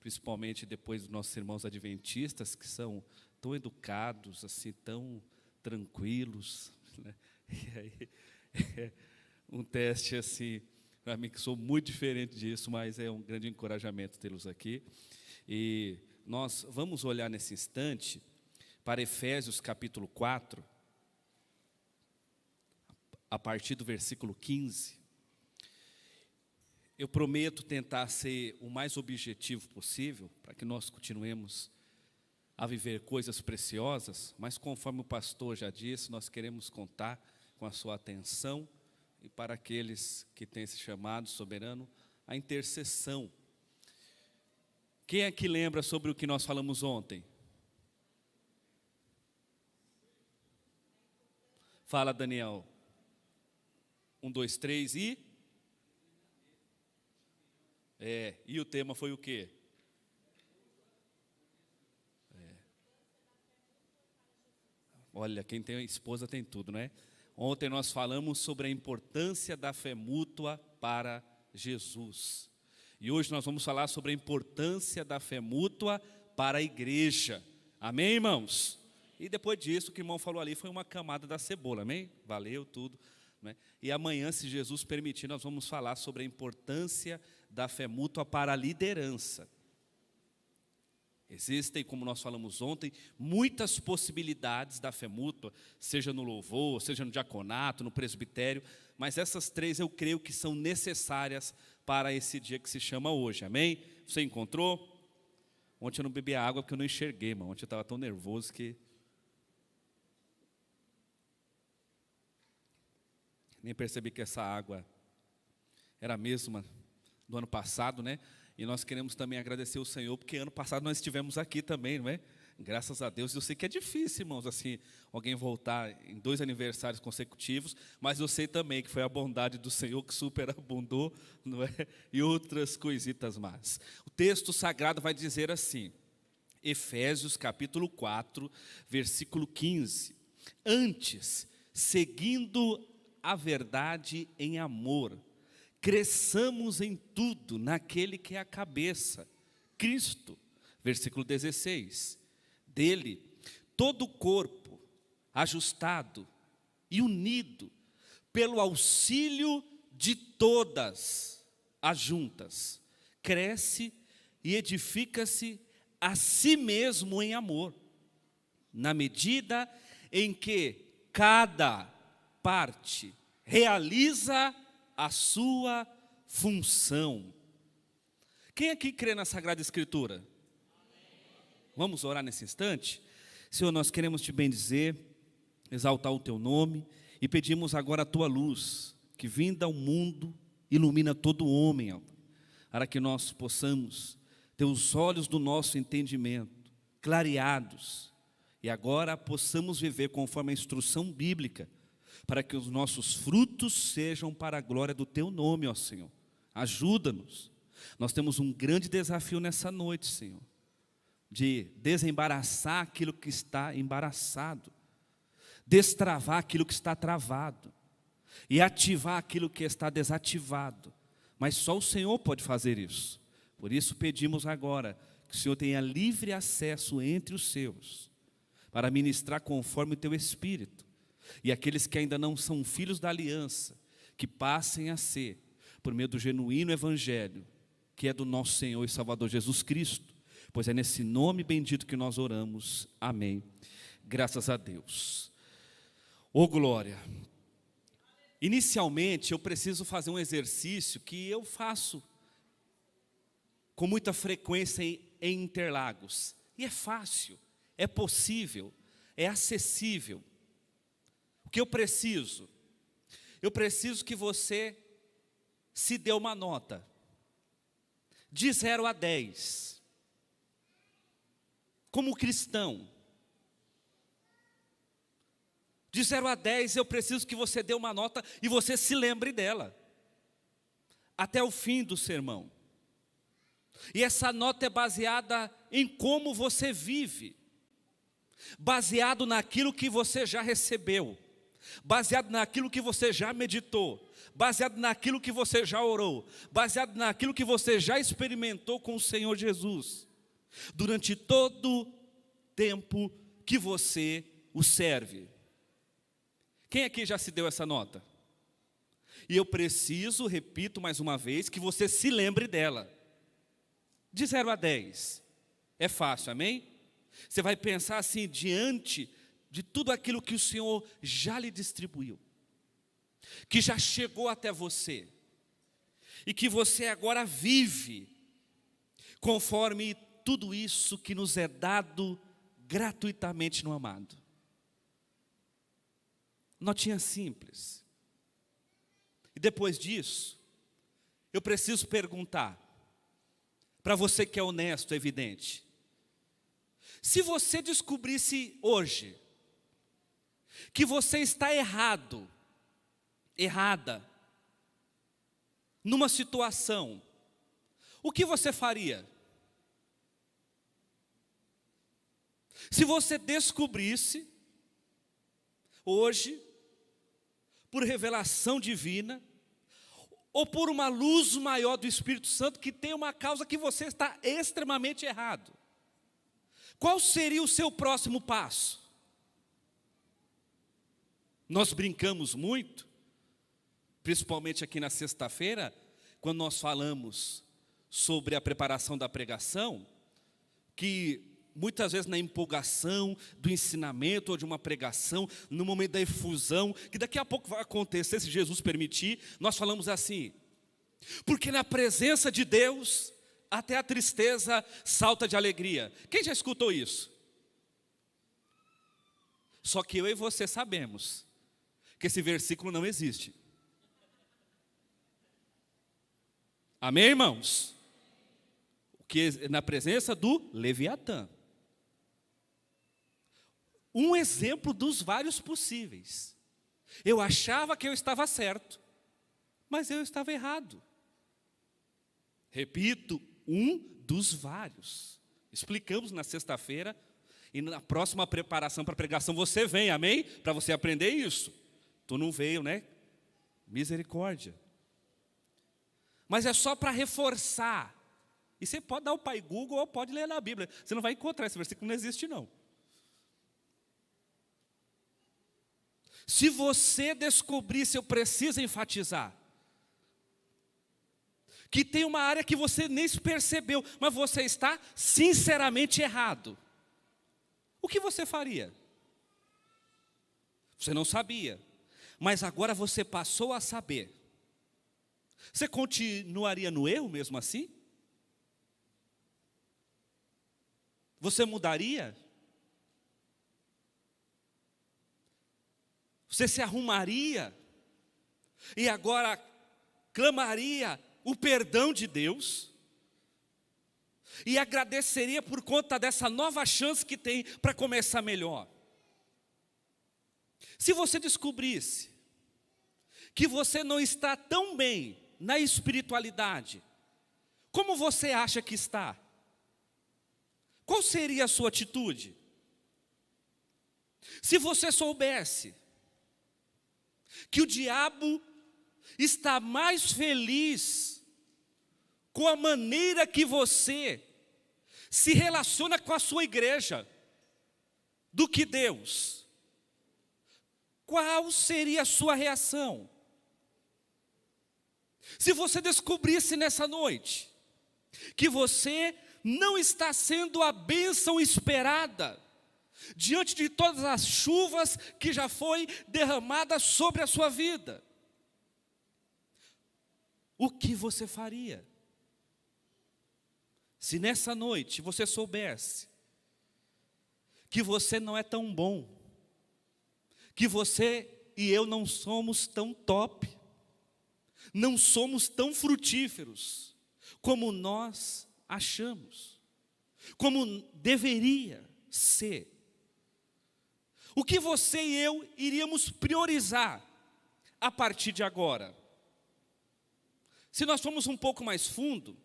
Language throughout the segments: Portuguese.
principalmente depois dos nossos irmãos adventistas, que são tão educados, assim, tão tranquilos, né? E aí, é um teste assim, para mim que sou muito diferente disso, mas é um grande encorajamento tê-los aqui. E nós vamos olhar nesse instante para Efésios capítulo 4, a partir do versículo 15. Eu prometo tentar ser o mais objetivo possível, para que nós continuemos a viver coisas preciosas, mas conforme o pastor já disse, nós queremos contar com a sua atenção, e para aqueles que têm esse chamado soberano, a intercessão. Quem é que lembra sobre o que nós falamos ontem? Fala, Daniel. 1, 2, 3 e... e o tema foi o quê? Olha, quem tem esposa tem tudo, né? Ontem nós falamos sobre a importância da fé mútua para Jesus. E hoje nós vamos falar sobre a importância da fé mútua para a igreja. Amém, irmãos? E depois disso, o que o irmão falou ali foi uma camada da cebola, amém? Valeu tudo, né? E amanhã, se Jesus permitir, nós vamos falar sobre a importância da fé mútua para a liderança. Existem, como nós falamos ontem, muitas possibilidades da fé mútua, seja no louvor, seja no diaconato, no presbitério, mas essas três eu creio que são necessárias para esse dia que se chama hoje, amém? Você encontrou? Ontem eu não bebi água porque eu não enxerguei, irmão. Ontem eu estava tão nervoso que... nem percebi que essa água era a mesma do ano passado, né? E nós queremos também agradecer o Senhor, porque ano passado nós estivemos aqui também, não é? Graças a Deus. Eu sei que é difícil, irmãos, assim, alguém voltar em 2 aniversários consecutivos, mas eu sei também que foi a bondade do Senhor que superabundou, não é? E outras coisitas mais. O texto sagrado vai dizer assim, Efésios capítulo 4, versículo 15. Antes, seguindo a verdade em amor, cresçamos em tudo naquele que é a cabeça, Cristo. Versículo 16. Dele, todo o corpo, ajustado e unido, pelo auxílio de todas as juntas, cresce e edifica-se a si mesmo em amor, na medida em que cada parte realiza a sua função. Quem aqui crê na Sagrada Escritura? Vamos orar nesse instante? Senhor, nós queremos te bendizer, exaltar o teu nome e pedimos agora a tua luz, que vinda ao mundo, ilumina todo homem, ó, para que nós possamos ter os olhos do nosso entendimento clareados e agora possamos viver conforme a instrução bíblica, para que os nossos frutos sejam para a glória do teu nome, ó Senhor. Ajuda-nos. Nós temos um grande desafio nessa noite, Senhor, de desembaraçar aquilo que está embaraçado, destravar aquilo que está travado e ativar aquilo que está desativado. Mas só o Senhor pode fazer isso. Por isso pedimos agora que o Senhor tenha livre acesso entre os seus, para ministrar conforme o teu Espírito. E aqueles que ainda não são filhos da aliança, que passem a ser, por meio do genuíno Evangelho, que é do nosso Senhor e Salvador Jesus Cristo. Pois é nesse nome bendito que nós oramos. Amém. Graças a Deus. Ô glória. Inicialmente eu preciso fazer um exercício que eu faço com muita frequência em Interlagos. E é fácil, é possível, é acessível. O que eu preciso? Eu preciso que você se dê uma nota de 0 a 10. Como cristão. De 0 a 10 eu preciso que você dê uma nota e você se lembre dela. Até o fim do sermão. E essa nota é baseada em como você vive. Baseado naquilo que você já recebeu. Baseado naquilo que você já meditou, baseado naquilo que você já orou, baseado naquilo que você já experimentou com o Senhor Jesus, durante todo o tempo que você o serve. Quem aqui já se deu essa nota? E eu preciso, repito mais uma vez, que você se lembre dela. De 0 a 10. É fácil, amém? Você vai pensar assim, diante de tudo aquilo que o Senhor já lhe distribuiu, que já chegou até você, e que você agora vive, conforme tudo isso que nos é dado gratuitamente no amado. Notinha simples. E depois disso, eu preciso perguntar, para você que é honesto, evidente, se você descobrisse hoje, que você está errado, errada, numa situação, o que você faria? Se você descobrisse, hoje, por revelação divina, ou por uma luz maior do Espírito Santo, que tem uma causa que você está extremamente errado, qual seria o seu próximo passo? Nós brincamos muito, principalmente aqui na sexta-feira, quando nós falamos sobre a preparação da pregação, que muitas vezes na empolgação do ensinamento ou de uma pregação, no momento da efusão, que daqui a pouco vai acontecer, se Jesus permitir, nós falamos assim, porque na presença de Deus, até a tristeza salta de alegria. Quem já escutou isso? Só que eu e você sabemos que esse versículo não existe. Amém, irmãos? Que na presença do Leviatã. Um exemplo dos vários possíveis. Eu achava que eu estava certo, mas eu estava errado. Repito, um dos vários. Explicamos na sexta-feira, e na próxima preparação para a pregação você vem, amém? Para você aprender isso. Tu não veio, né? Misericórdia. Mas é só para reforçar. E você pode dar o pai Google ou pode ler na Bíblia. Você não vai encontrar esse versículo, não existe não. Se você descobrisse, eu preciso enfatizar, que tem uma área que você nem se percebeu, mas você está sinceramente errado, o que você faria? Você não sabia, mas agora você passou a saber. Você continuaria no erro mesmo assim? Você mudaria? Você se arrumaria? E agora clamaria o perdão de Deus? E agradeceria por conta dessa nova chance que tem para começar melhor? Se você descobrisse que você não está tão bem na espiritualidade, como você acha que está? Qual seria a sua atitude? Se você soubesse que o diabo está mais feliz com a maneira que você se relaciona com a sua igreja do que Deus, qual seria a sua reação? Se você descobrisse nessa noite que você não está sendo a bênção esperada, diante de todas as chuvas que já foi derramada sobre a sua vida, o que você faria? Se nessa noite você soubesse que você não é tão bom, que você e eu não somos tão top, não somos tão frutíferos como nós achamos, como deveria ser, o que você e eu iríamos priorizar a partir de agora? Se nós formos um pouco mais fundo,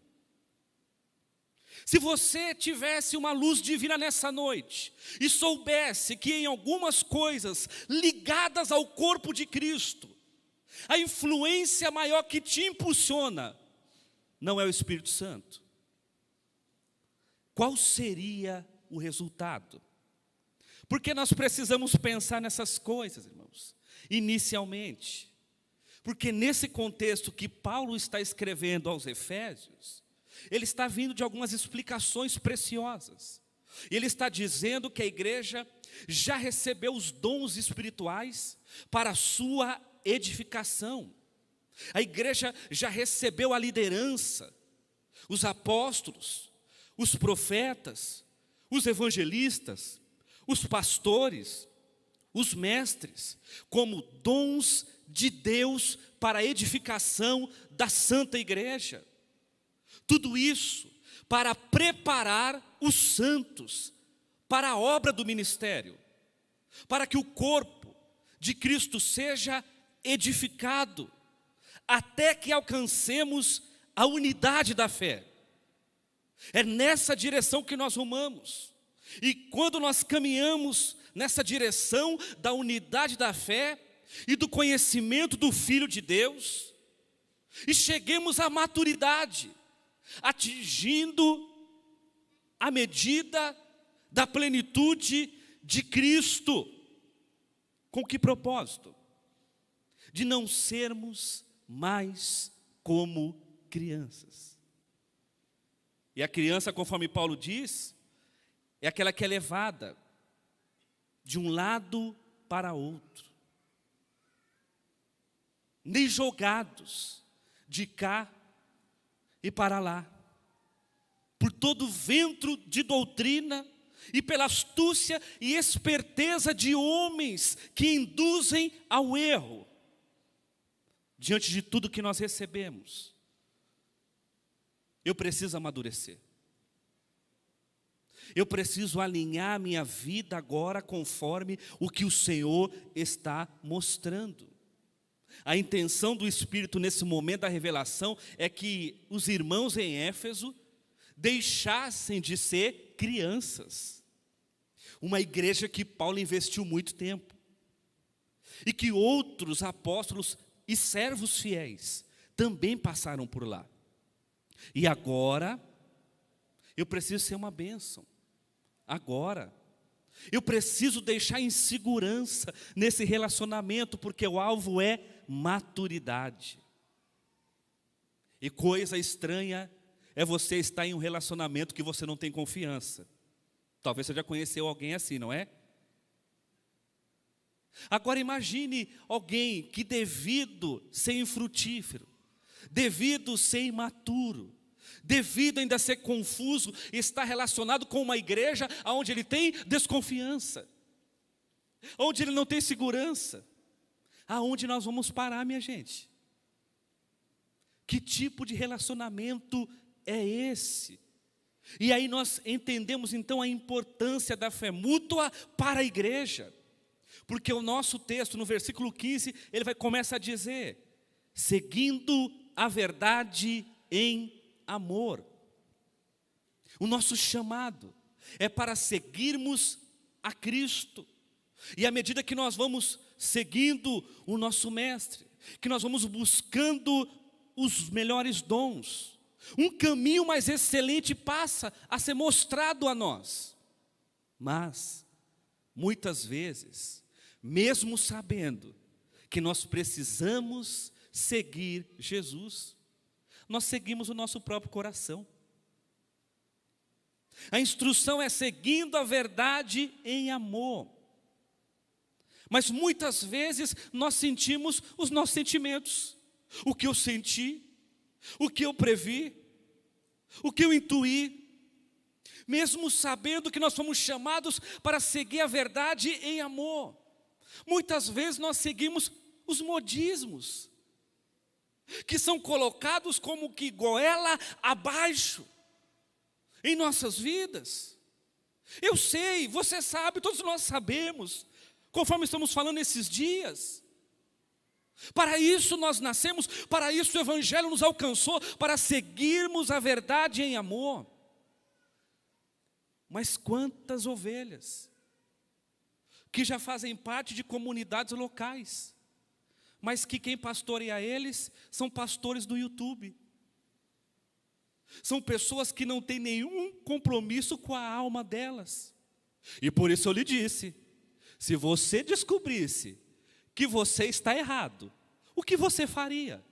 se você tivesse uma luz divina nessa noite e soubesse que em algumas coisas ligadas ao corpo de Cristo, A influência maior que te impulsiona não é o Espírito Santo. Qual seria o resultado? Porque nós precisamos pensar nessas coisas, irmãos, inicialmente. Porque nesse contexto que Paulo está escrevendo aos Efésios, ele está vindo de algumas explicações preciosas. Ele está dizendo que a igreja já recebeu os dons espirituais para a sua edificação. A igreja já recebeu a liderança, os apóstolos, os profetas, os evangelistas, os pastores, os mestres, como dons de Deus para a edificação da santa igreja. Tudo isso para preparar os santos para a obra do ministério, para que o corpo de Cristo seja edificado, até que alcancemos a unidade da fé. É nessa direção que nós rumamos. E quando nós caminhamos nessa direção da unidade da fé e do conhecimento do Filho de Deus, e cheguemos à maturidade, atingindo a medida da plenitude de Cristo. Com que propósito? De não sermos mais como crianças. E a criança, conforme Paulo diz, é aquela que é levada de um lado para outro, nem jogados de cá e para lá, por todo vento de doutrina e pela astúcia e esperteza de homens que induzem ao erro. Diante de tudo que nós recebemos, eu preciso amadurecer. Eu preciso alinhar minha vida agora conforme o que o Senhor está mostrando. A intenção do Espírito nesse momento da revelação é que os irmãos em Éfeso deixassem de ser crianças. Uma igreja que Paulo investiu muito tempo. E que outros apóstolos e servos fiéis também passaram por lá. E agora, eu preciso ser uma bênção. Agora, eu preciso deixar em segurança nesse relacionamento, porque o alvo é maturidade. E coisa estranha é você estar em um relacionamento que você não tem confiança. Talvez você já conheceu alguém assim, não é? Agora imagine alguém que devido ser infrutífero, devido ser imaturo, devido ainda ser confuso, está relacionado com uma igreja onde ele tem desconfiança, onde ele não tem segurança. Aonde nós vamos parar, minha gente? Que tipo de relacionamento é esse? E aí nós entendemos então a importância da fé mútua para a igreja. Porque o nosso texto, no versículo 15, ele começa a dizer: seguindo a verdade em amor. O nosso chamado é para seguirmos a Cristo. E à medida que nós vamos seguindo o nosso mestre, que nós vamos buscando os melhores dons, um caminho mais excelente passa a ser mostrado a nós. Mas, muitas vezes, mesmo sabendo que nós precisamos seguir Jesus, nós seguimos o nosso próprio coração. A instrução é seguindo a verdade em amor. Mas muitas vezes nós sentimos os nossos sentimentos. O que eu senti, o que eu previ, o que eu intuí. Mesmo sabendo que nós fomos chamados para seguir a verdade em amor. Muitas vezes nós seguimos os modismos, que são colocados como que goela abaixo em nossas vidas. Eu sei, você sabe, todos nós sabemos, conforme estamos falando esses dias. Para isso nós nascemos, para isso o Evangelho nos alcançou, para seguirmos a verdade em amor. Mas quantas ovelhas que já fazem parte de comunidades locais, mas que quem pastoreia eles são pastores do YouTube. São pessoas que não têm nenhum compromisso com a alma delas. E por isso eu lhe disse, se você descobrisse que você está errado, o que você faria?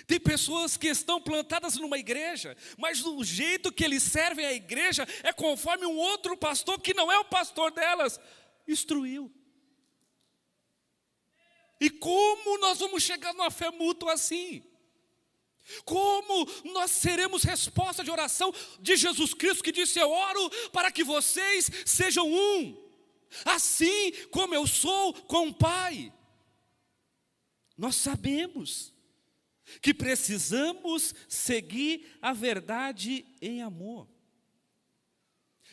Tem pessoas que estão plantadas numa igreja, mas o jeito que eles servem a igreja é conforme um outro pastor, que não é o pastor delas, instruiu. E como nós vamos chegar numa fé mútua assim? Como nós seremos resposta de oração de Jesus Cristo, que disse: eu oro para que vocês sejam um, assim como eu sou com o Pai. Nós sabemos que precisamos seguir a verdade em amor.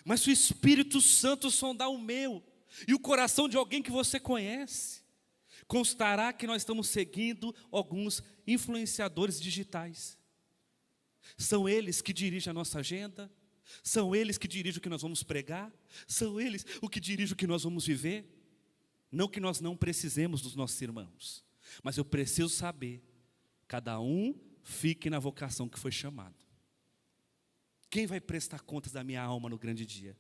Mas se o Espírito Santo sondar o meu e o coração de alguém que você conhece, constará que nós estamos seguindo alguns influenciadores digitais. São eles que dirigem a nossa agenda, são eles que dirigem o que nós vamos pregar, são eles o que dirigem o que nós vamos viver. Não que nós não precisemos dos nossos irmãos, mas eu preciso saber, cada um fique na vocação que foi chamado. Quem vai prestar contas da minha alma no grande dia?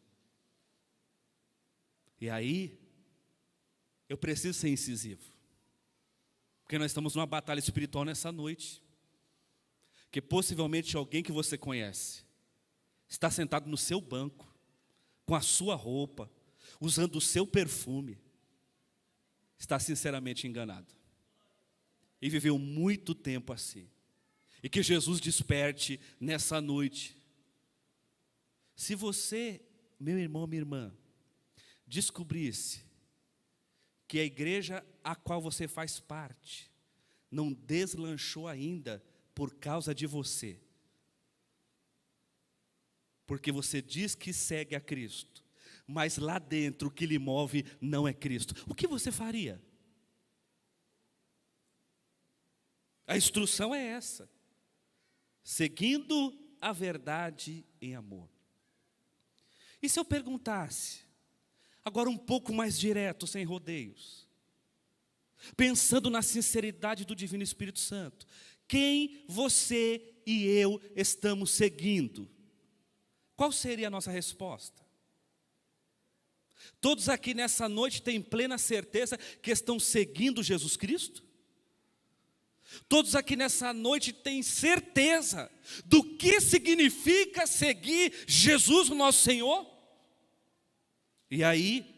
E aí, eu preciso ser incisivo. Porque nós estamos numa batalha espiritual nessa noite. Que possivelmente alguém que você conhece está sentado no seu banco, com a sua roupa, usando o seu perfume, está sinceramente enganado. E viveu muito tempo assim. E que Jesus desperte nessa noite. Se você, meu irmão, minha irmã, descobrisse que a igreja a qual você faz parte não deslanchou ainda por causa de você, porque você diz que segue a Cristo, mas lá dentro o que lhe move não é Cristo, o que você faria? A instrução é essa: seguindo a verdade em amor. E se eu perguntasse, agora um pouco mais direto, sem rodeios, pensando na sinceridade do Divino Espírito Santo, quem você e eu estamos seguindo? Qual seria a nossa resposta? Todos aqui nessa noite têm plena certeza que estão seguindo Jesus Cristo? Todos aqui nessa noite têm certeza do que significa seguir Jesus, o nosso Senhor? E aí,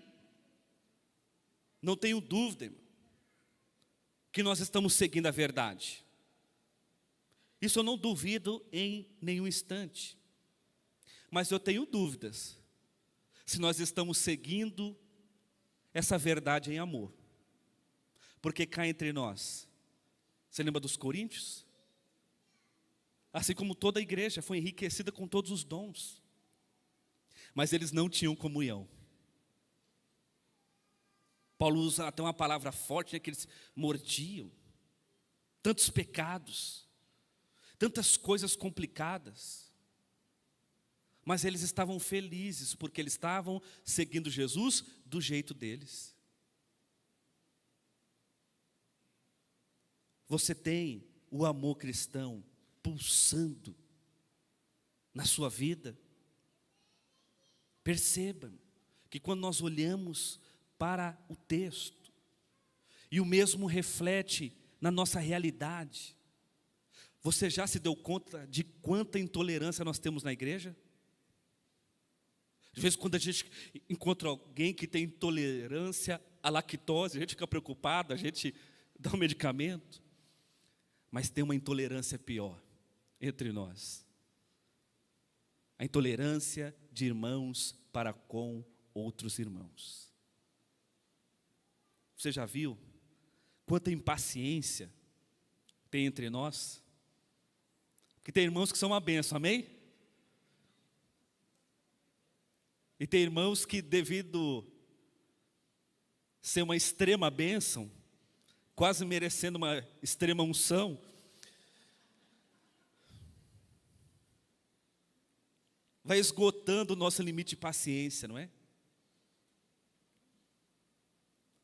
não tenho dúvida, irmão, que nós estamos seguindo a verdade. Isso eu não duvido em nenhum instante. Mas eu tenho dúvidas se nós estamos seguindo essa verdade em amor. Porque cá entre nós, você lembra dos coríntios? Assim como toda a igreja foi enriquecida com todos os dons, mas eles não tinham comunhão. Paulo usa até uma palavra forte, né, que eles mordiam. Tantos pecados, tantas coisas complicadas. Mas eles estavam felizes, porque eles estavam seguindo Jesus do jeito deles. Você tem o amor cristão pulsando na sua vida? Perceba que quando nós olhamos para o texto, e o mesmo reflete na nossa realidade, você já se deu conta de quanta intolerância nós temos na igreja? De vez em quando a gente encontra alguém que tem intolerância à lactose, a gente fica preocupado, a gente dá um medicamento. Mas tem uma intolerância pior entre nós. A intolerância de irmãos para com outros irmãos. Você já viu quanta impaciência tem entre nós? Porque tem irmãos que são uma bênção, amém? E tem irmãos que, devido ser uma extrema bênção, quase merecendo uma extrema unção, vai esgotando o nosso limite de paciência, não é?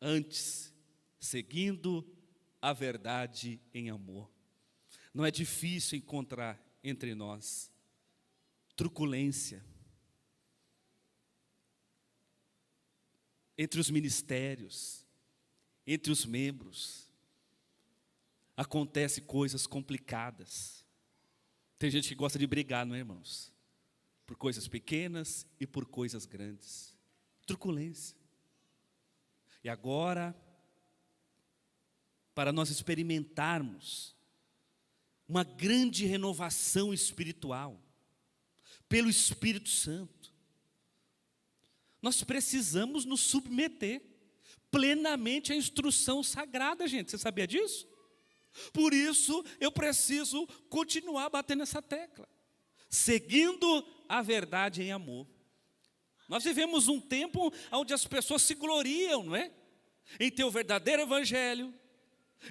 Antes, seguindo a verdade em amor. Não é difícil encontrar entre nós truculência entre os ministérios, entre os membros. Acontecem coisas complicadas. Tem gente que gosta de brigar, não é, irmãos? Por coisas pequenas e por coisas grandes. Truculência. E agora, para nós experimentarmos uma grande renovação espiritual, pelo Espírito Santo, nós precisamos nos submeter plenamente à instrução sagrada, gente. Você sabia disso? Por isso, eu preciso continuar batendo essa tecla, seguindo a verdade em amor. Nós vivemos um tempo onde as pessoas se gloriam, não é? Em ter o verdadeiro evangelho,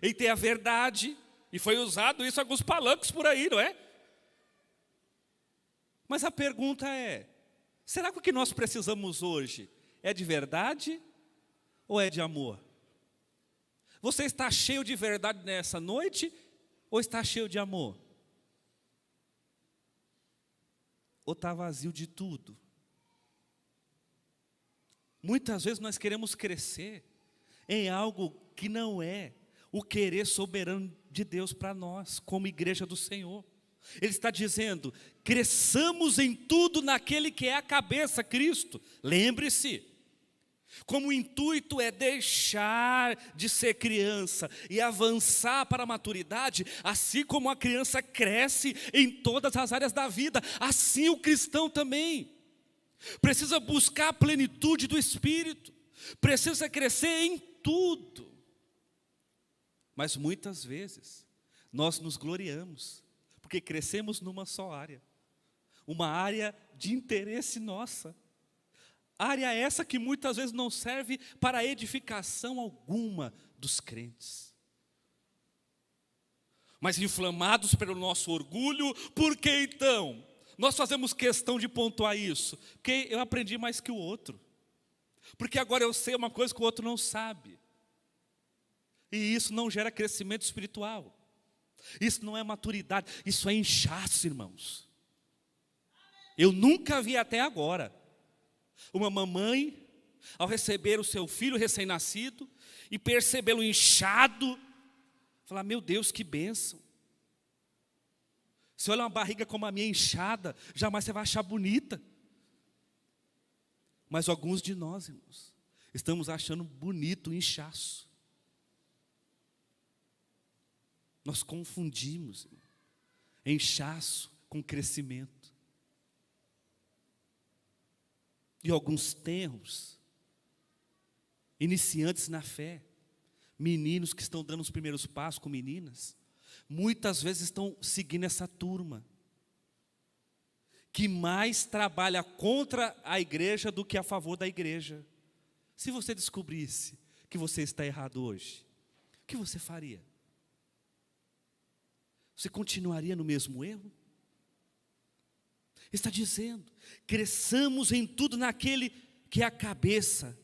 em ter a verdade, e foi usado isso em alguns palanques por aí, não é? Mas a pergunta é, será que o que nós precisamos hoje é de verdade ou é de amor? Você está cheio de verdade nessa noite ou está cheio de amor? Ou está vazio de tudo? Muitas vezes nós queremos crescer em algo que não é o querer soberano de Deus para nós, como igreja do Senhor. Ele está dizendo, cresçamos em tudo naquele que é a cabeça, Cristo. Lembre-se, como o intuito é deixar de ser criança e avançar para a maturidade, assim como a criança cresce em todas as áreas da vida, assim o cristão também precisa buscar a plenitude do Espírito, precisa crescer em tudo. Mas muitas vezes nós nos gloriamos, porque crescemos numa só área, uma área de interesse nossa, área essa que muitas vezes não serve para edificação alguma dos crentes. Mas inflamados pelo nosso orgulho, por que então nós fazemos questão de pontuar isso? Porque eu aprendi mais que o outro, porque agora eu sei uma coisa que o outro não sabe, e isso não gera crescimento espiritual, isso não é maturidade, isso é inchaço, irmãos. Eu nunca vi até agora uma mamãe, ao receber o seu filho recém-nascido e percebê-lo inchado, falar, meu Deus, que bênção. Se olha uma barriga como a minha inchada, jamais você vai achar bonita. Mas alguns de nós, irmãos, estamos achando bonito o inchaço. Nós confundimos, irmão, inchaço com crescimento. E alguns tenros, iniciantes na fé, meninos que estão dando os primeiros passos com meninas, muitas vezes estão seguindo essa turma, que mais trabalha contra a igreja do que a favor da igreja. Se você descobrisse que você está errado hoje, o que você faria? Você continuaria no mesmo erro? Está dizendo, cresçamos em tudo naquele que é a cabeça,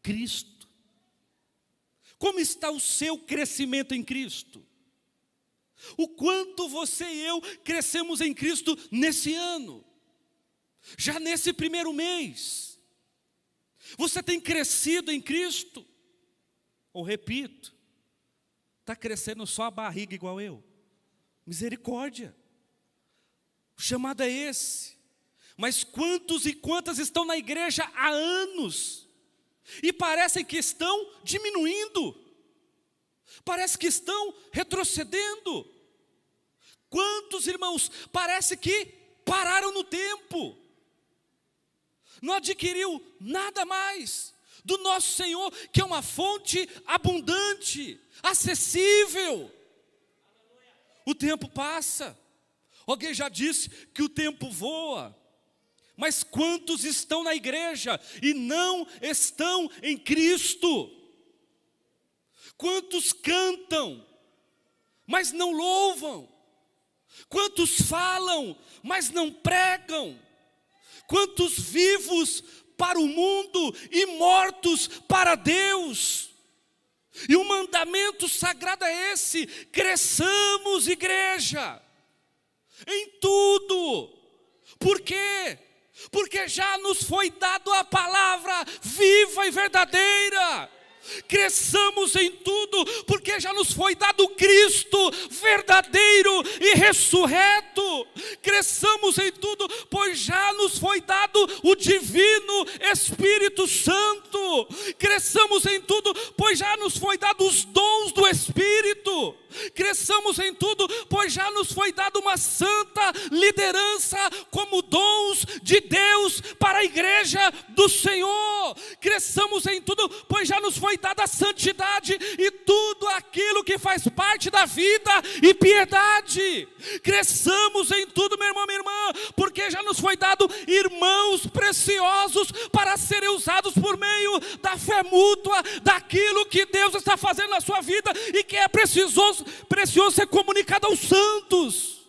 Cristo. Como está o seu crescimento em Cristo? O quanto você e eu crescemos em Cristo nesse ano? Já nesse primeiro mês? Você tem crescido em Cristo? Ou repito, está crescendo só a barriga igual eu? Misericórdia. O chamado é esse. Mas quantos e quantas estão na igreja há anos e parecem que estão diminuindo, parece que estão retrocedendo. Quantos irmãos parece que pararam no tempo, não adquiriu nada mais do nosso Senhor, que é uma fonte abundante, acessível. O tempo passa. Alguém já disse que o tempo voa. Mas quantos estão na igreja e não estão em Cristo? Quantos cantam, mas não louvam? Quantos falam, mas não pregam? Quantos vivos para o mundo e mortos para Deus? E o mandamento sagrado é esse: cresçamos, igreja, em tudo. Por quê? Porque já nos foi dado a palavra viva e verdadeira. Cresçamos em tudo, porque já nos foi dado Cristo verdadeiro e ressurreto. Cresçamos em tudo, pois já nos foi dado o divino Espírito Santo. Cresçamos em tudo, pois já nos foi dado os dons do Espírito. Cresçamos em tudo, pois já nos foi dado uma santa liderança como dons de Deus para a igreja do Senhor. Cresçamos em tudo, pois já nos foi dada a santidade e tudo aquilo que faz parte da vida e piedade. Cresçamos em tudo, meu irmão, minha irmã, porque já nos foi dado irmãos preciosos para serem usados por meio da fé mútua, daquilo que Deus está fazendo na sua vida e que é precioso ser comunicado aos santos.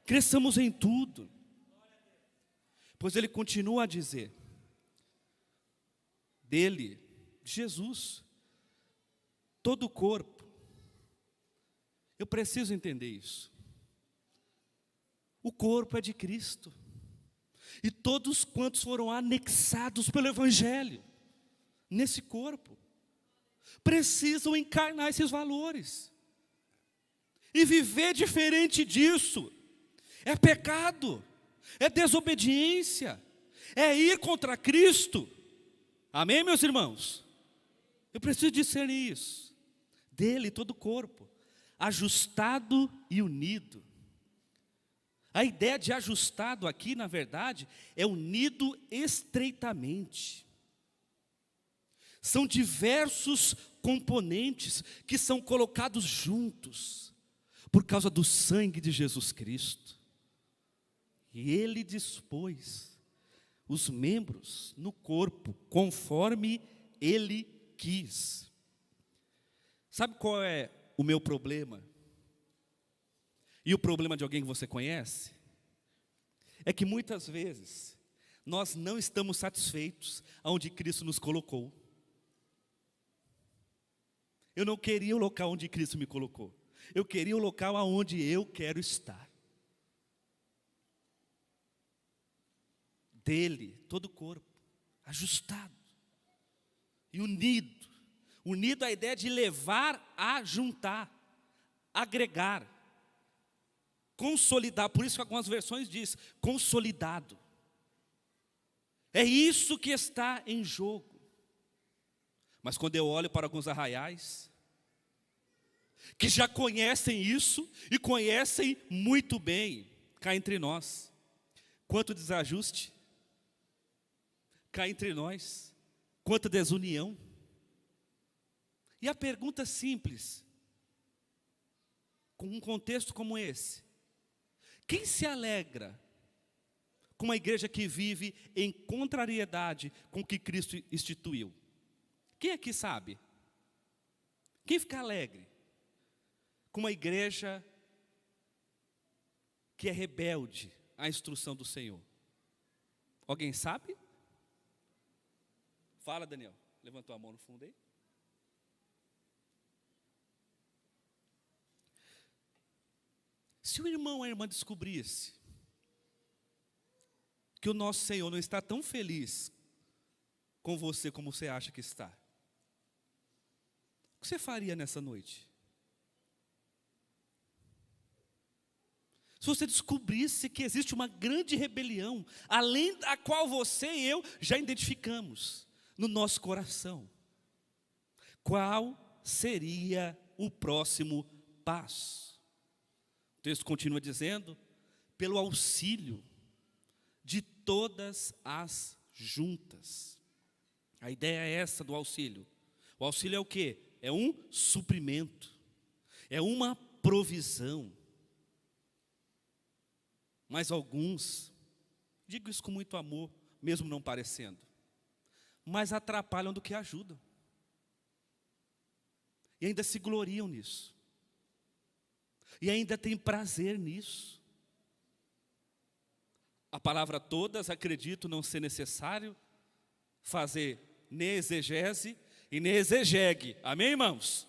Cresçamos em tudo, pois ele continua a dizer, dele, Jesus, todo o corpo. Eu preciso entender isso. O corpo é de Cristo, e todos quantos foram anexados pelo Evangelho, nesse corpo, precisam encarnar esses valores, e viver diferente disso, é pecado, é desobediência, é ir contra Cristo. Amém, meus irmãos? Eu preciso discernir isso. Dele todo o corpo, ajustado e unido. A ideia de ajustado aqui, na verdade, é unido estreitamente. São diversos componentes que são colocados juntos por causa do sangue de Jesus Cristo. E ele dispôs os membros no corpo conforme ele quis. Sabe qual é o meu problema? E o problema de alguém que você conhece? É que muitas vezes nós não estamos satisfeitos aonde Cristo nos colocou. Eu não queria o local onde Cristo me colocou. Eu queria o local aonde eu quero estar. Dele, todo o corpo, ajustado e unido. Unido à ideia de levar a juntar, agregar, consolidar. Por isso que algumas versões diz consolidado. É isso que está em jogo. Mas quando eu olho para alguns arraiais, que já conhecem isso e conhecem muito bem, cá entre nós, quanto desajuste, cá entre nós, quanta desunião. E a pergunta simples, com um contexto como esse: quem se alegra com uma igreja que vive em contrariedade com o que Cristo instituiu? Quem aqui sabe? Quem fica alegre com uma igreja que é rebelde à instrução do Senhor? Alguém sabe? Fala, Daniel. Levantou a mão no fundo aí. Se o irmão ou a irmã descobrisse que o nosso Senhor não está tão feliz com você como você acha que está, o que você faria nessa noite? Se você descobrisse que existe uma grande rebelião, além da qual você e eu já identificamos no nosso coração, qual seria o próximo passo? O texto continua dizendo: pelo auxílio de todas as juntas. A ideia é essa do auxílio. O auxílio é o quê? É um suprimento, é uma provisão. Mas alguns, digo isso com muito amor, mesmo não parecendo, mais atrapalham do que ajudam. E ainda se gloriam nisso. E ainda têm prazer nisso. A palavra todas, acredito não ser necessário fazer nem exegese e nem exegegue. Amém, irmãos?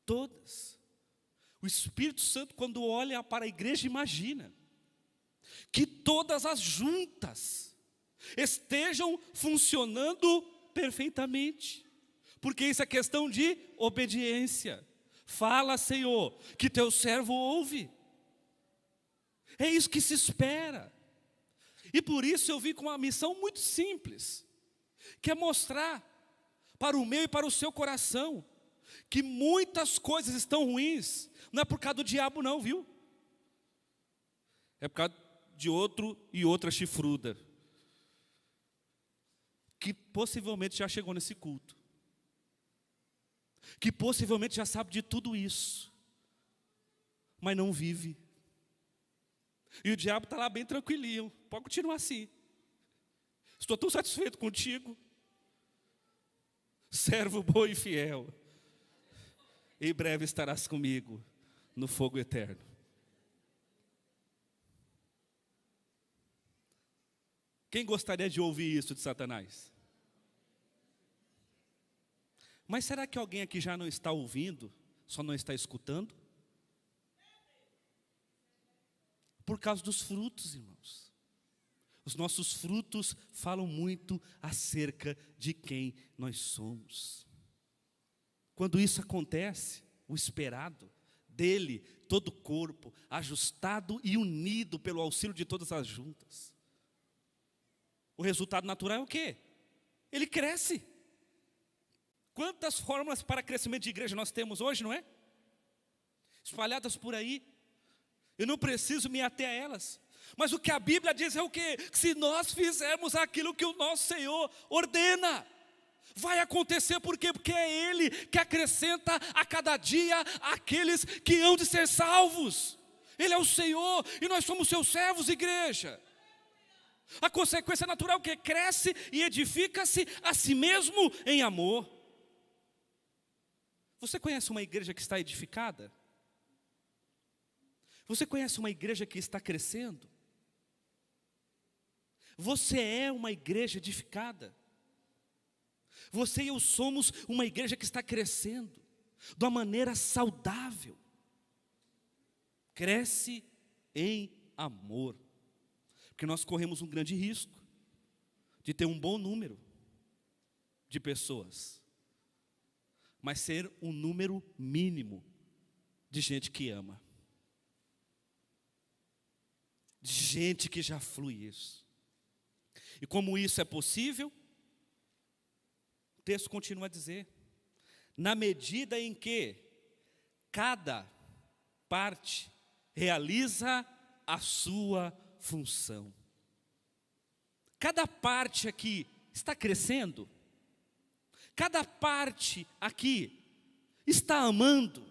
Todas. O Espírito Santo, quando olha para a igreja, imagina que todas as juntas estejam funcionando perfeitamente, porque isso é questão de obediência. Fala, Senhor, que teu servo ouve. É isso que se espera. E por isso eu vim com uma missão muito simples, que é mostrar para o meu e para o seu coração que muitas coisas estão ruins, não é por causa do diabo não, viu? É por causa de outro e outra chifruda, que possivelmente já chegou nesse culto, que possivelmente já sabe de tudo isso, mas não vive. E o diabo está lá bem tranquilinho, pode continuar assim. Estou tão satisfeito contigo, servo bom e fiel. Em breve estarás comigo no fogo eterno. Quem gostaria de ouvir isso de Satanás? Mas será que alguém aqui já não está ouvindo, só não está escutando? Por causa dos frutos, irmãos. Os nossos frutos falam muito acerca de quem nós somos. Quando isso acontece, o esperado dele, todo o corpo, ajustado e unido pelo auxílio de todas as juntas. O resultado natural é o quê? Ele cresce. Quantas fórmulas para crescimento de igreja nós temos hoje, não é? Espalhadas por aí. Eu não preciso me ater a elas. Mas o que a Bíblia diz é o quê? Que se nós fizermos aquilo que o nosso Senhor ordena, vai acontecer. Por quê? Porque é Ele que acrescenta a cada dia aqueles que hão de ser salvos. Ele é o Senhor e nós somos seus servos, igreja. A consequência natural é que cresce e edifica-se a si mesmo em amor. Você conhece uma igreja que está edificada? Você conhece uma igreja que está crescendo? Você é uma igreja edificada. Você e eu somos uma igreja que está crescendo de uma maneira saudável. Cresce em amor. Porque nós corremos um grande risco de ter um bom número de pessoas, mas ser um número mínimo de gente que ama. De gente que já flui isso. E como isso é possível? O texto continua a dizer: na medida em que cada parte realiza a sua função. Cada parte aqui está crescendo. Cada parte aqui está amando.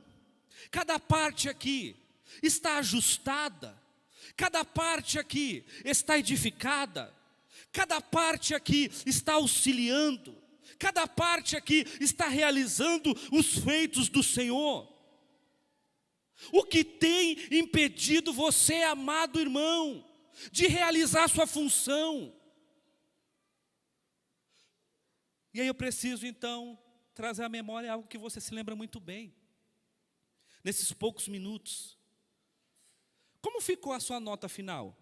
Cada parte aqui está ajustada. Cada parte aqui está edificada. Cada parte aqui está auxiliando. Cada parte aqui está realizando os feitos do Senhor. O que tem impedido você, amado irmão, de realizar sua função? E aí eu preciso então trazer à memória algo que você se lembra muito bem. Nesses poucos minutos. Como ficou a sua nota final?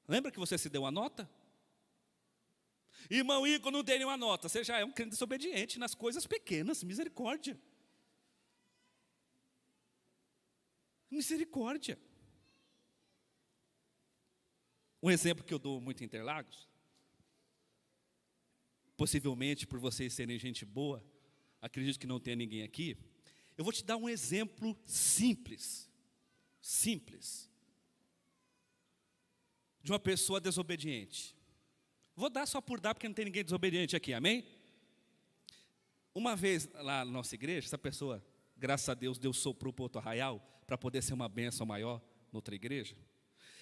Lembra que você se deu uma nota? Irmão Igor, não dei nenhuma nota. Você já é um crente desobediente nas coisas pequenas. Misericórdia. Misericórdia. Um exemplo que eu dou muito em Interlagos, possivelmente por vocês serem gente boa, acredito que não tenha ninguém aqui, eu vou te dar um exemplo simples, de uma pessoa desobediente. Vou dar só por dar, porque não tem ninguém desobediente aqui, amém? Uma vez lá na nossa igreja, essa pessoa, graças a Deus, Deus soprou para outro arraial, para poder ser uma bênção maior noutra igreja.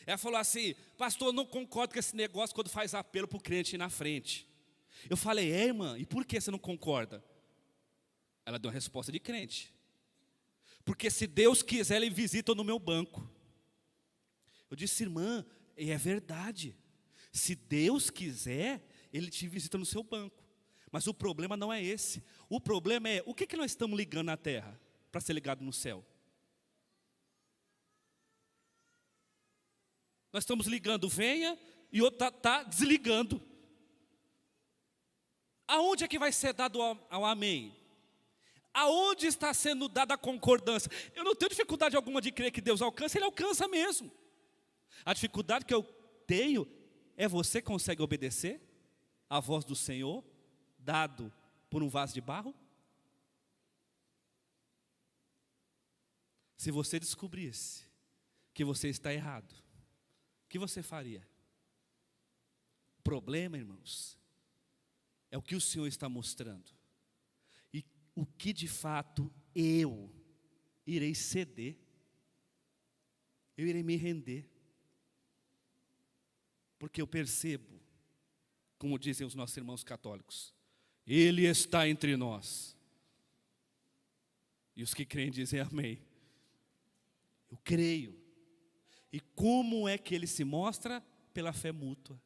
Ela falou assim: pastor, eu não concordo com esse negócio quando faz apelo para o crente ir na frente. Eu falei: irmã, e por que você não concorda? Ela deu uma resposta de crente: porque se Deus quiser, Ele visita no meu banco. Eu disse: irmã, e é verdade. Se Deus quiser, Ele te visita no seu banco. Mas o problema não é esse. O problema é, o que nós estamos ligando na terra para ser ligado no céu? Nós estamos ligando, venha, e outro está desligando. Aonde é que vai ser dado ao amém? Aonde está sendo dada a concordância? Eu não tenho dificuldade alguma de crer que Deus alcança, Ele alcança mesmo. A dificuldade que eu tenho é você consegue obedecer à voz do Senhor, dado por um vaso de barro? Se você descobrisse que você está errado, o que você faria? O problema, irmãos, é o que o Senhor está mostrando. E o que de fato eu irei ceder. Eu irei me render. Porque eu percebo, como dizem os nossos irmãos católicos, Ele está entre nós. E os que creem dizem amém. Eu creio. E como é que Ele se mostra? Pela fé mútua.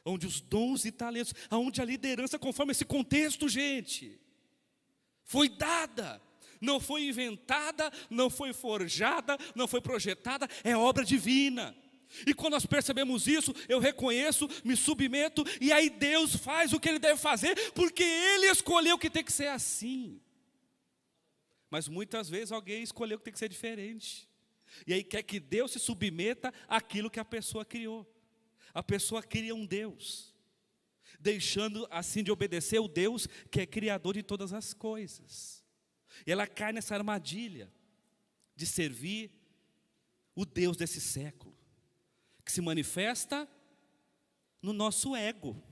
Onde os dons e talentos, onde a liderança, conforme esse contexto, gente, foi dada, não foi inventada, não foi forjada, não foi projetada, é obra divina. E quando nós percebemos isso, eu reconheço, me submeto, e aí Deus faz o que Ele deve fazer, porque Ele escolheu que tem que ser assim. Mas muitas vezes alguém escolheu que tem que ser diferente. E aí quer que Deus se submeta àquilo que a pessoa criou. A pessoa cria um Deus, deixando assim de obedecer o Deus que é criador de todas as coisas. E ela cai nessa armadilha de servir o Deus desse século, que se manifesta no nosso ego.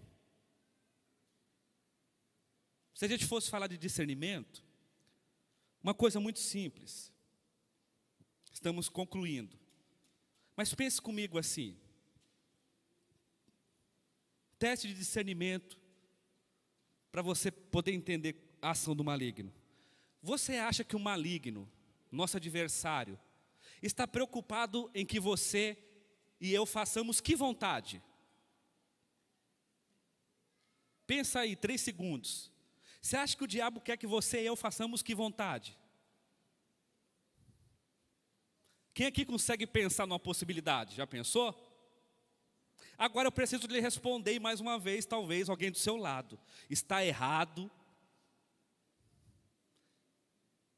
Se a gente fosse falar de discernimento, uma coisa muito simples. Estamos concluindo. Mas pense comigo assim. Teste de discernimento para você poder entender a ação do maligno. Você acha que o maligno, nosso adversário, está preocupado em que você e eu façamos que vontade? Pensa aí, 3 segundos. Você acha que o diabo quer que você e eu façamos que vontade? Quem aqui consegue pensar numa possibilidade? Já pensou? Agora eu preciso lhe responder mais uma vez, talvez alguém do seu lado. Está errado?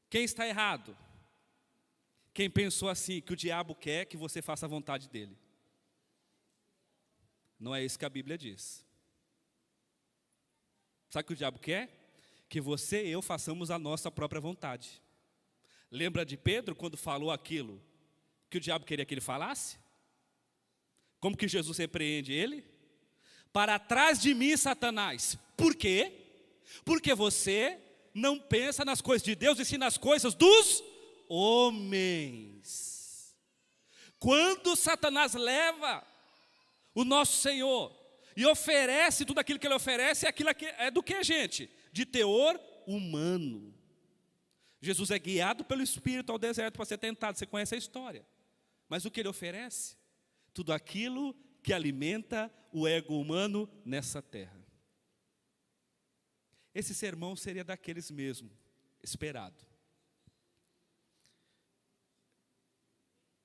Quem está errado? Quem pensou assim, que o diabo quer que você faça a vontade dele. Não é isso que a Bíblia diz. Sabe o que o diabo quer? Que você e eu façamos a nossa própria vontade. Lembra de Pedro quando falou aquilo que o diabo queria que ele falasse? Como que Jesus repreende ele? Para trás de mim, Satanás. Por quê? Porque você não pensa nas coisas de Deus, e sim nas coisas dos homens. Quando Satanás leva o nosso Senhor e oferece tudo aquilo que Ele oferece, aquilo é do que, gente? De teor humano. Jesus é guiado pelo Espírito ao deserto para ser tentado, você conhece a história. Mas o que Ele oferece? Tudo aquilo que alimenta o ego humano nessa terra. Esse sermão seria daqueles mesmo, esperado.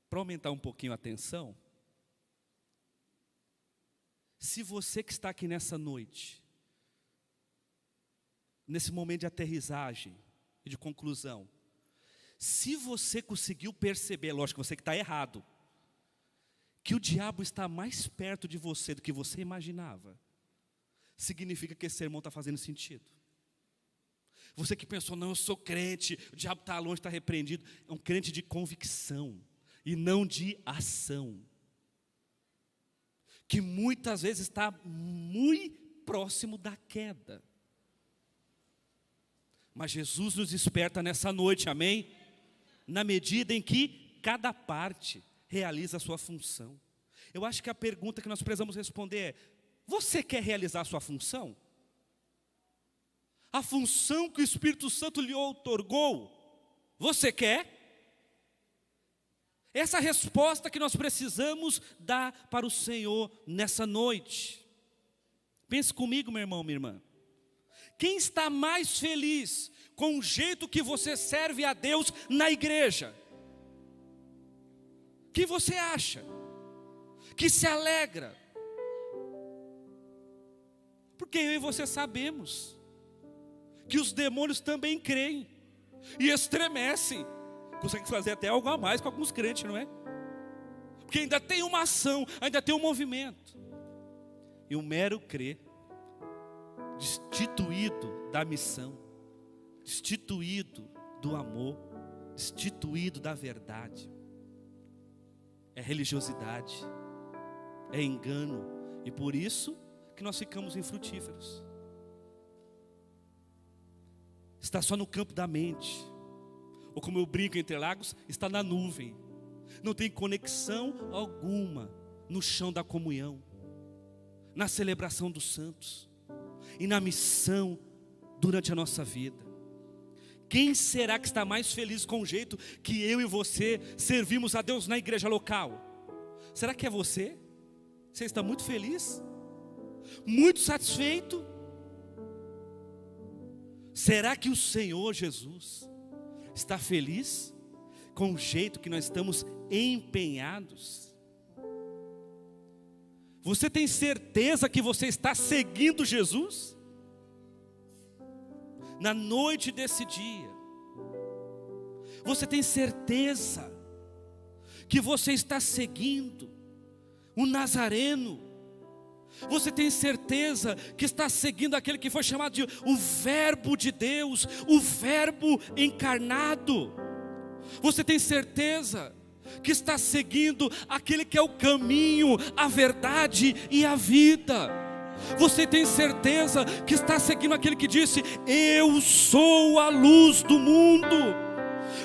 Para aumentar um pouquinho a atenção, se você que está aqui nessa noite, nesse momento de aterrissagem e de conclusão, se você conseguiu perceber, lógico, você que está errado, que o diabo está mais perto de você do que você imaginava, significa que esse sermão está fazendo sentido. Você que pensou, não, eu sou crente, o diabo está longe, está repreendido, é um crente de convicção e não de ação, que muitas vezes está muito próximo da queda. Mas Jesus nos desperta nessa noite, amém? Na medida em que cada parte realiza a sua função. Eu acho que a pergunta que nós precisamos responder é: você quer realizar a sua função? A função que o Espírito Santo lhe outorgou, você quer? Essa é a resposta que nós precisamos dar para o Senhor nessa noite. Pense comigo, meu irmão, minha irmã. Quem está mais feliz com o jeito que você serve a Deus na igreja? Que você acha? Que se alegra? Porque eu e você sabemos que os demônios também creem e estremecem. Consegue fazer até algo a mais com alguns crentes, não é? Porque ainda tem uma ação, ainda tem um movimento. E o mero crer, destituído da missão, destituído do amor, destituído da verdade, é religiosidade, é engano. E por isso que nós ficamos infrutíferos. Está só no campo da mente. Ou como eu brinco entre Lagos, está na nuvem. Não tem conexão alguma no chão da comunhão, na celebração dos santos e na missão durante a nossa vida. Quem será que está mais feliz com o jeito que eu e você servimos a Deus na igreja local? Será que é você? Você está muito feliz? Muito satisfeito? Será que o Senhor Jesus está feliz com o jeito que nós estamos empenhados? Você tem certeza que você está seguindo Jesus? Na noite desse dia, você tem certeza que você está seguindo o Nazareno? Você tem certeza que está seguindo aquele que foi chamado de o Verbo de Deus, o Verbo encarnado? Você tem certeza que está seguindo aquele que é o caminho, a verdade e a vida? Você tem certeza que está seguindo aquele que disse: eu sou a luz do mundo?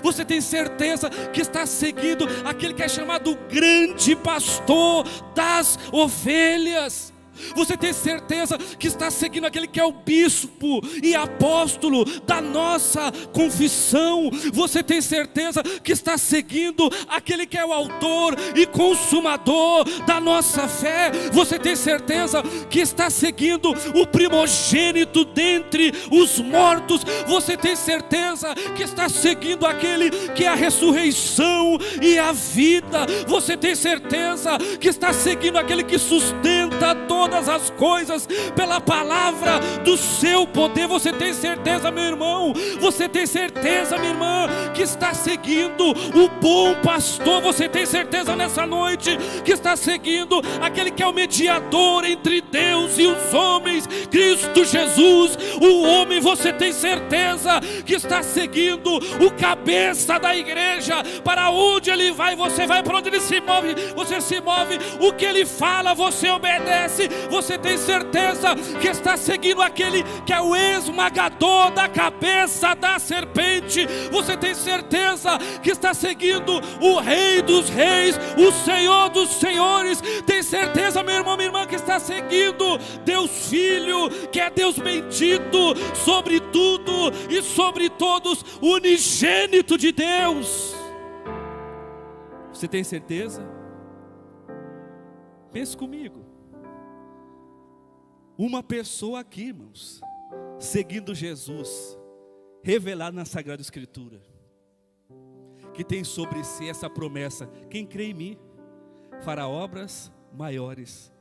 Você tem certeza que está seguindo aquele que é chamado o grande pastor das ovelhas? Você tem certeza que está seguindo aquele que é o bispo e apóstolo da nossa confissão? Você tem certeza que está seguindo aquele que é o autor e consumador da nossa fé? Você tem certeza que está seguindo o primogênito dentre os mortos? Você tem certeza que está seguindo aquele que é a ressurreição e a vida? Você tem certeza que está seguindo aquele que sustenta todas as coisas pela palavra do seu poder? Você tem certeza, meu irmão? Você tem certeza, minha irmã, que está seguindo o bom pastor? Você tem certeza nessa noite que está seguindo aquele que é o mediador entre Deus e os homens, Cristo Jesus, o homem? Você tem certeza que está seguindo o cabeça da igreja? Para onde ele vai, você vai. Para onde ele se move, você se move. O que ele fala, você obedece. Você tem certeza que está seguindo aquele que é o esmagador da cabeça da serpente? Você tem certeza que está seguindo o Rei dos Reis, o Senhor dos Senhores? Tem certeza, meu irmão, minha irmã, que está seguindo Deus Filho, que é Deus bendito sobre tudo e sobre todos, unigênito de Deus? Você tem certeza? Pense comigo. Uma pessoa aqui, irmãos, seguindo Jesus, revelado na Sagrada Escritura, que tem sobre si essa promessa: quem crê em mim fará obras maiores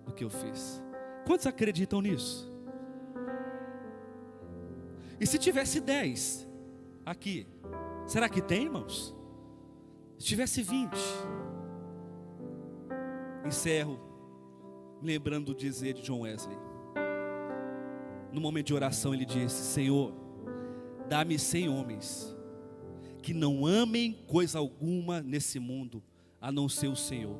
do que eu fiz. Quantos acreditam nisso? E se tivesse 10 aqui, será que tem, irmãos? Se tivesse 20, encerro lembrando do dizer de John Wesley. No momento de oração ele disse: Senhor, dá-me 100 homens que não amem coisa alguma nesse mundo a não ser o Senhor,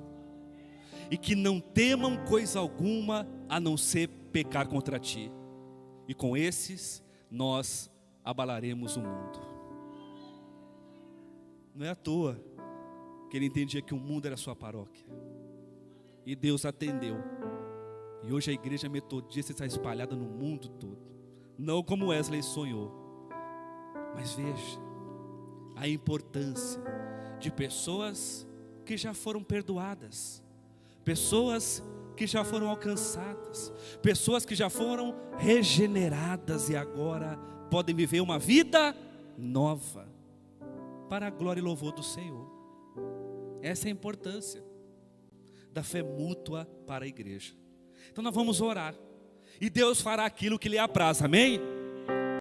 e que não temam coisa alguma a não ser pecar contra ti, e com esses nós abalaremos o mundo. Não é à toa que ele entendia que o mundo era sua paróquia, e Deus atendeu. E hoje a igreja metodista está espalhada no mundo todo. Não como Wesley sonhou, mas veja a importância de pessoas que já foram perdoadas, pessoas que já foram alcançadas, pessoas que já foram regeneradas e agora podem viver uma vida nova, para a glória e louvor do Senhor. Essa é a importância da fé mútua para a igreja. Então nós vamos orar, e Deus fará aquilo que lhe apraz, amém?